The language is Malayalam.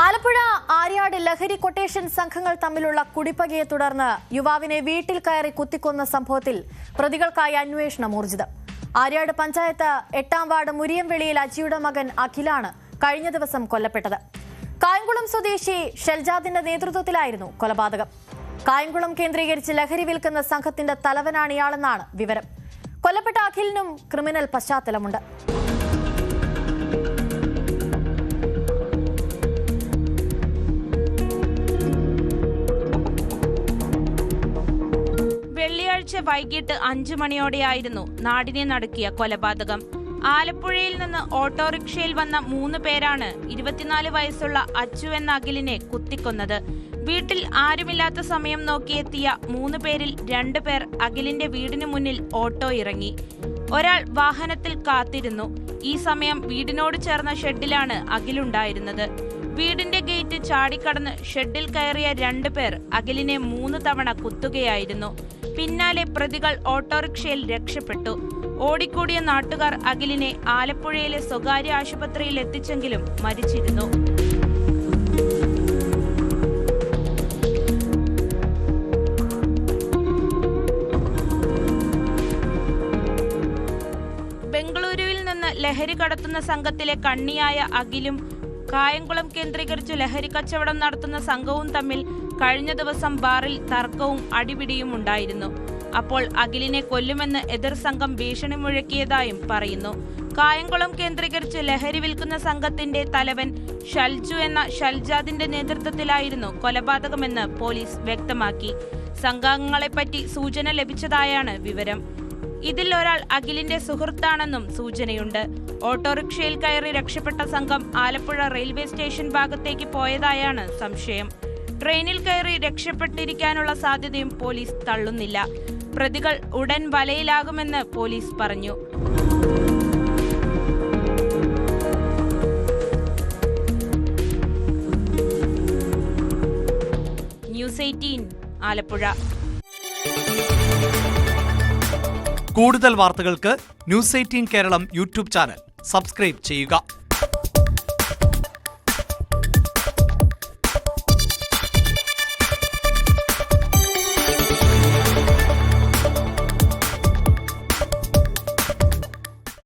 ആലപ്പുഴ ആര്യാട് ലഹരി കൊട്ടേഷൻ സംഘങ്ങൾ തമ്മിലുള്ള കുടിപ്പകയെ തുടർന്ന് യുവാവിനെ വീട്ടിൽ കയറി കുത്തിക്കൊന്ന സംഭവത്തിൽ പ്രതികൾക്കായി അന്വേഷണം ഊർജിതം. ആര്യാട് പഞ്ചായത്ത് 8-ാം വാർഡ് മുരിയംവെളിയിൽ അജിയുടെ മകൻ അഖിലാണ് കഴിഞ്ഞ ദിവസം കൊല്ലപ്പെട്ടത്. കായംകുളം സ്വദേശി ഷെൽജാദിന്റെ നേതൃത്വത്തിലായിരുന്നു കൊലപാതകം. കായംകുളം കേന്ദ്രീകരിച്ച് ലഹരി വിൽക്കുന്ന സംഘത്തിന്റെ തലവനാണ് ഇയാളെന്നാണ് വിവരം. കൊല്ലപ്പെട്ട അഖിലിനും ക്രിമിനൽ പശ്ചാത്തലമുണ്ട്. വെള്ളിയാഴ്ച വൈകിട്ട് 5 മണിയോടെയായിരുന്നു നാടിനെ നടുക്കിയ കൊലപാതകം. ആലപ്പുഴയിൽ നിന്ന് ഓട്ടോറിക്ഷയിൽ വന്ന 3 പേരാണ് 24 വയസ്സുള്ള അച്ചു എന്ന അഖിലിനെ കുത്തിക്കൊന്നത്. വീട്ടിൽ ആരുമില്ലാത്ത സമയം നോക്കിയെത്തിയ 3 പേരിൽ 2 പേർ അഖിലിന്റെ വീടിന് മുന്നിൽ ഓട്ടോ ഇറങ്ങി. ഒരാൾ വാഹനത്തിൽ കാത്തിരുന്നു. ഈ സമയം വീടിനോട് ചേർന്ന ഷെഡിലാണ് അഖിലുണ്ടായിരുന്നത്. വീടിന്റെ ഗേറ്റ് ചാടിക്കടന്ന് ഷെഡിൽ കയറിയ 2 പേർ അഖിലിനെ 3 തവണ കുത്തുകയായിരുന്നു. പിന്നാലെ പ്രതികൾ ഓട്ടോറിക്ഷയിൽ രക്ഷപ്പെട്ടു. ഓടിക്കൂടിയ നാട്ടുകാർ അഖിലിനെ ആലപ്പുഴയിലെ സ്വകാര്യ ആശുപത്രിയിൽ എത്തിച്ചെങ്കിലും മരിച്ചിരുന്നു. ബംഗളൂരുവിൽ നിന്ന് ലഹരി കടത്തുന്ന സംഘത്തിലെ കണ്ണിയായ അഖിലും കായംകുളം കേന്ദ്രീകരിച്ച് ലഹരി കച്ചവടം നടത്തുന്ന സംഘവും തമ്മിൽ കഴിഞ്ഞ ദിവസം ബാറിൽ തർക്കവും അടിപിടിയും ഉണ്ടായിരുന്നു. അപ്പോൾ അഖിലിനെ കൊല്ലുമെന്ന് എതിർ സംഘം ഭീഷണി മുഴക്കിയതായും പറയുന്നു. കായംകുളം കേന്ദ്രീകരിച്ച് ലഹരി വിൽക്കുന്ന സംഘത്തിന്റെ തലവൻ ഷൽജു എന്ന ഷൽജാദിന്റെ നേതൃത്വത്തിലായിരുന്നു കൊലപാതകമെന്ന് പോലീസ് വ്യക്തമാക്കി. സംഘാംഗങ്ങളെപ്പറ്റി സൂചന ലഭിച്ചതായാണ് വിവരം. ഇതിൽ ഒരാൾ അഖിലിന്റെ സുഹൃത്താണെന്നും സൂചനയുണ്ട്. ഓട്ടോറിക്ഷയിൽ കയറി രക്ഷപ്പെട്ട സംഘം ആലപ്പുഴ റെയിൽവേ സ്റ്റേഷൻ ഭാഗത്തേക്ക് പോയതായാണ് സംശയം. ട്രെയിനിൽ കയറി രക്ഷപ്പെട്ടിരിക്കാനുള്ള സാധ്യതയും പോലീസ് തള്ളുന്നില്ല. പ്രതികൾ ഉടൻ വലയിലാകുമെന്ന് പോലീസ് പറഞ്ഞു. ന്യൂസ് 18 ആലപ്പുഴ. കൂടുതൽ വാർത്തകൾക്ക് news 18 Keralam YouTube channel subscribe ചെയ്യുക.